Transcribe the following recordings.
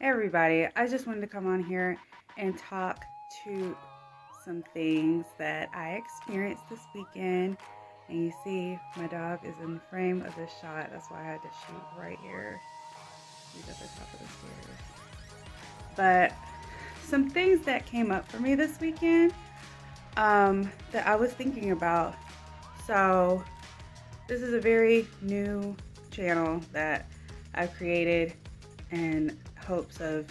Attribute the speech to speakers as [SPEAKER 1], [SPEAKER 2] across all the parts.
[SPEAKER 1] Hey everybody, I just wanted to come on here and talk to some things that I experienced this weekend. And you see, my dog is in the frame of this shot. That's why I had to shoot right here. He's at the top of the stairs. But some things that came up for me this weekend that I was thinking about. So, this is a very new channel that I've created in hopes of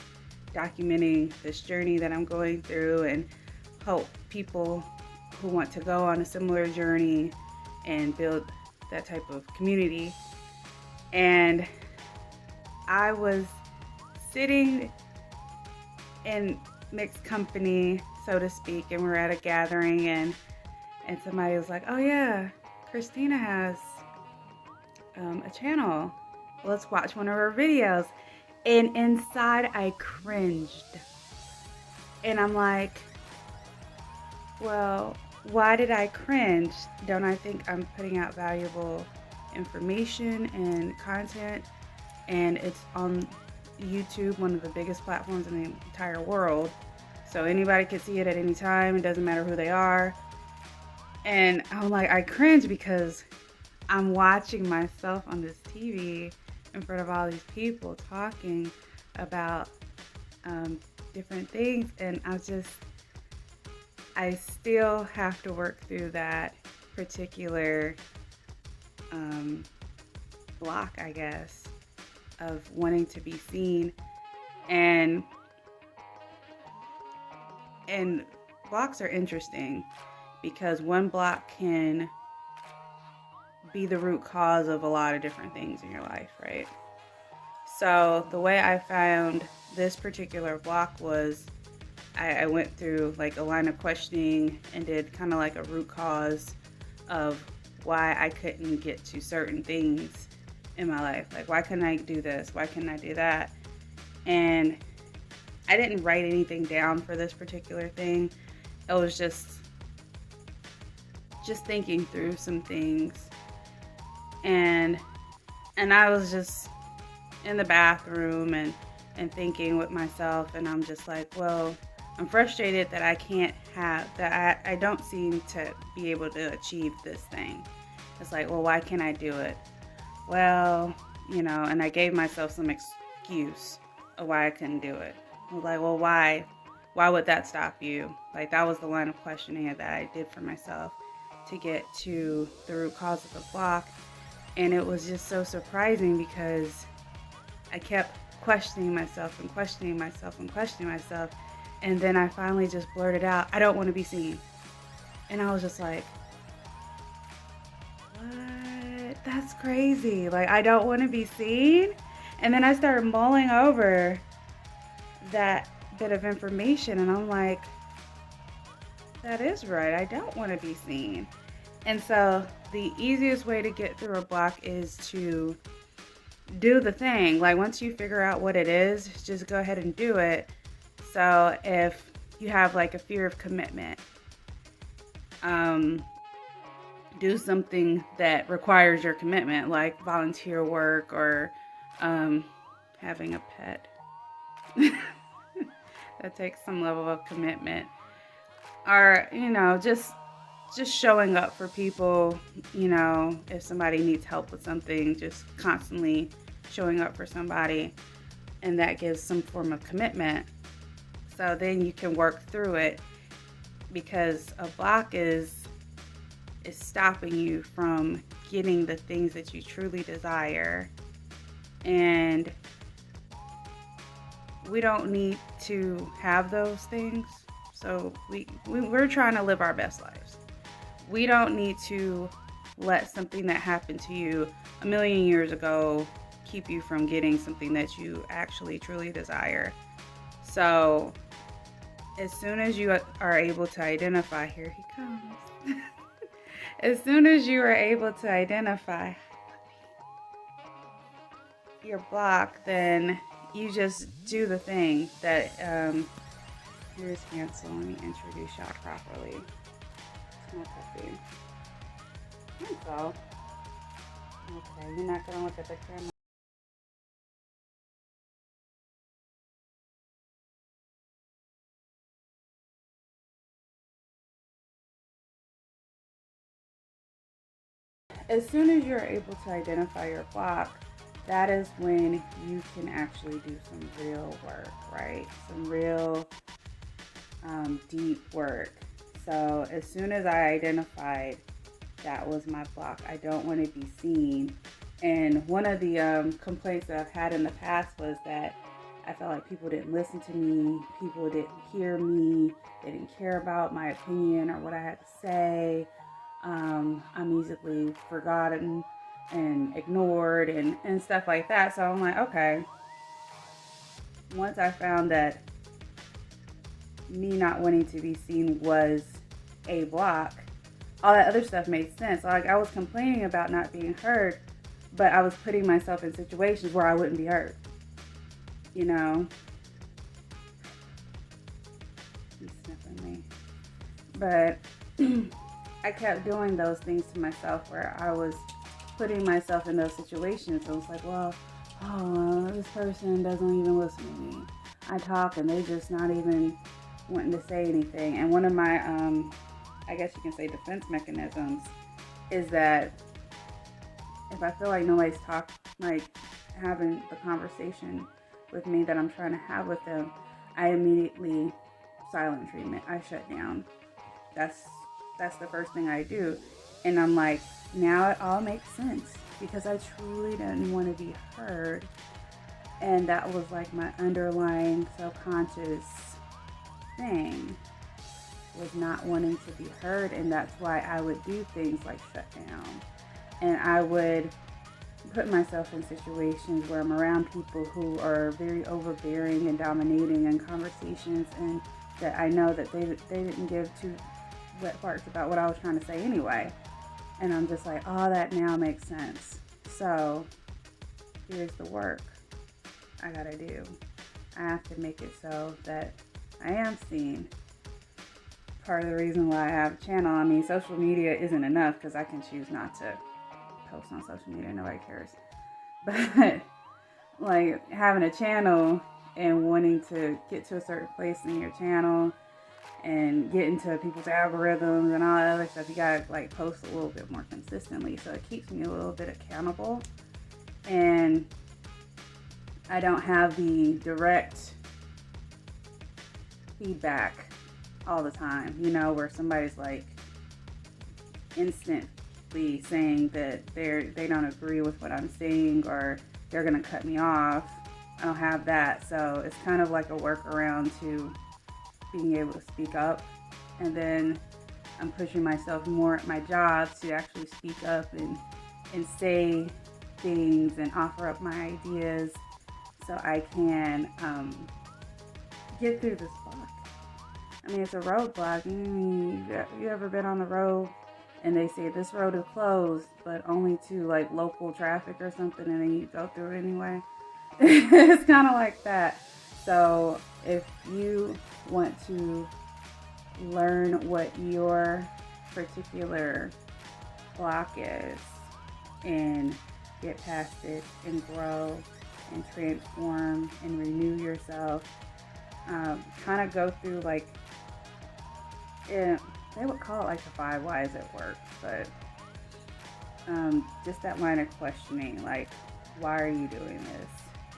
[SPEAKER 1] documenting this journey that I'm going through and help people who want to go on a similar journey and build that type of community. And I was sitting in mixed company, so to speak, and we're at a gathering, and somebody was like, "Oh yeah, Christina has a channel. Let's watch one of her videos." And inside I cringed. And I'm like, well, why did I cringe? Don't I think I'm putting out valuable information and content? And it's on YouTube, one of the biggest platforms in the entire world. So anybody can see it at any time. It doesn't matter who they are. And I'm like, I cringe because I'm watching myself on this TV in front of all these people talking about different things, and I still have to work through that particular block, I guess, of wanting to be seen. And blocks are interesting because one block can be the root cause of a lot of different things in your life, right? So the way I found this particular block was I went through like a line of questioning and did kind of like a root cause of why I couldn't get to certain things in my life. Like, why couldn't I do this? Why couldn't I do that? And I didn't write anything down for this particular thing. It was just thinking through some things. And I was just in the bathroom and thinking with myself, and I'm just like, well, I'm frustrated that I don't seem to be able to achieve this thing. It's like, well, why can't I do it? Well, and I gave myself some excuse of why I couldn't do it. I was like, well, why would that stop you? Like, that was the line of questioning that I did for myself to get to the root cause of the block. And it was just so surprising because I kept questioning myself and questioning myself and questioning myself. And then I finally just blurted out, "I don't want to be seen." And I was just like, what? That's crazy. Like, I don't want to be seen? And then I started mulling over that bit of information, and I'm like, that is right. I don't want to be seen. And so the easiest way to get through a block is to do the thing. Like, once you figure out what it is, just go ahead and do it. So if you have like a fear of commitment, do something that requires your commitment, like volunteer work or having a pet. That takes some level of commitment. Or, just showing up for people, if somebody needs help with something, just constantly showing up for somebody, and that gives some form of commitment. So then you can work through it, because a block is stopping you from getting the things that you truly desire. And we don't need to have those things. So we're trying to live our best lives. We don't need to let something that happened to you a million years ago keep you from getting something that you actually truly desire. So as soon as you are able to identify, here he comes. As soon as you are able to identify your block, then you just do the thing that, here's Hansel. Let me introduce y'all properly. No puppy. Hansel. Okay, you're not gonna look at the camera. as soon as you're able to identify your block, that is when you can actually do some real work, right? Some real deep work. So as soon as I identified that was my block, I don't want to be seen. And one of the complaints that I've had in the past was that I felt like people didn't listen to me, people didn't hear me, they didn't care about my opinion or what I had to say. I'm easily forgotten and ignored and stuff like that. So I'm like, okay, once I found that me not wanting to be seen was a block, all that other stuff made sense. Like, I was complaining about not being heard, but I was putting myself in situations where I wouldn't be heard. You know? He's sniffing me. But I kept doing those things to myself where I was putting myself in those situations. So it's like, well, this person doesn't even listen to me. I talk and they just not even wanting to say anything. And one of my, I guess you can say, defense mechanisms is that if I feel like nobody's having the conversation with me that I'm trying to have with them, I immediately silent treatment. I shut down. That's the first thing I do. And I'm like, now it all makes sense because I truly didn't want to be heard. And that was like my underlying subconscious thing, was not wanting to be heard. And that's why I would do things like shut down. And I would put myself in situations where I'm around people who are very overbearing and dominating in conversations, and that I know that they didn't give two wet farts about what I was trying to say anyway. And I'm just like, oh, that now makes sense. So here's the work I gotta do. I have to make it so that I am seen. Part of the reason why I have a channel, I mean, social media isn't enough because I can choose not to post on social media, nobody cares. But like having a channel and wanting to get to a certain place in your channel and get into people's algorithms and all that other stuff, you gotta like post a little bit more consistently. So it keeps me a little bit accountable, and I don't have the direct feedback all the time, you know, where somebody's like instantly saying that they don't agree with what I'm saying or they're gonna cut me off. I don't have that. So it's kind of like a workaround to being able to speak up. And then I'm pushing myself more at my job to actually speak up and say things and offer up my ideas so I can get through this block. I mean, it's a roadblock. You ever been on the road and they say this road is closed, but only to like local traffic or something, and then you go through it anyway? It's kind of like that. So if you want to learn what your particular block is and get past it and grow and transform and renew yourself, kind of go through like, they would call it like the 5 whys at work, but just that line of questioning, like, why are you doing this?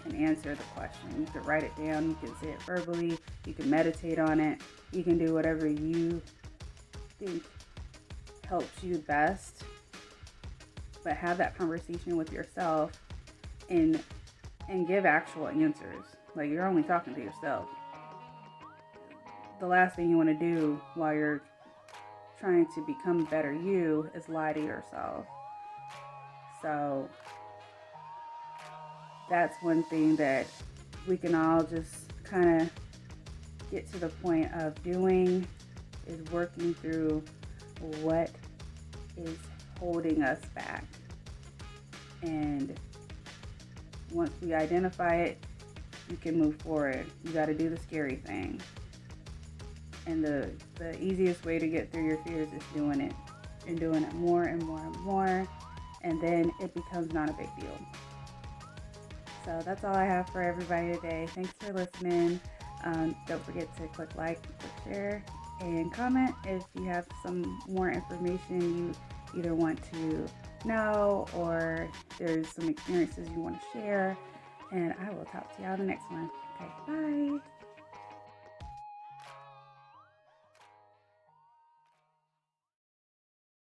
[SPEAKER 1] And answer the question. You can write it down, you can say it verbally, you can meditate on it, you can do whatever you think helps you best, but have that conversation with yourself and give actual answers. Like, you're only talking to yourself. The last thing you want to do while you're trying to become better you is lie to yourself. So that's one thing that we can all just kind of get to the point of doing, is working through what is holding us back. And once we identify it, you can move forward. You got to do the scary thing. And the easiest way to get through your fears is doing it, and doing it more and more and more, and then it becomes not a big deal. So that's all I have for everybody today. Thanks for listening. Don't forget to click like, click share, and comment if you have some more information you either want to know or there's some experiences you want to share. And I will talk to y'all in the next one. Okay, bye.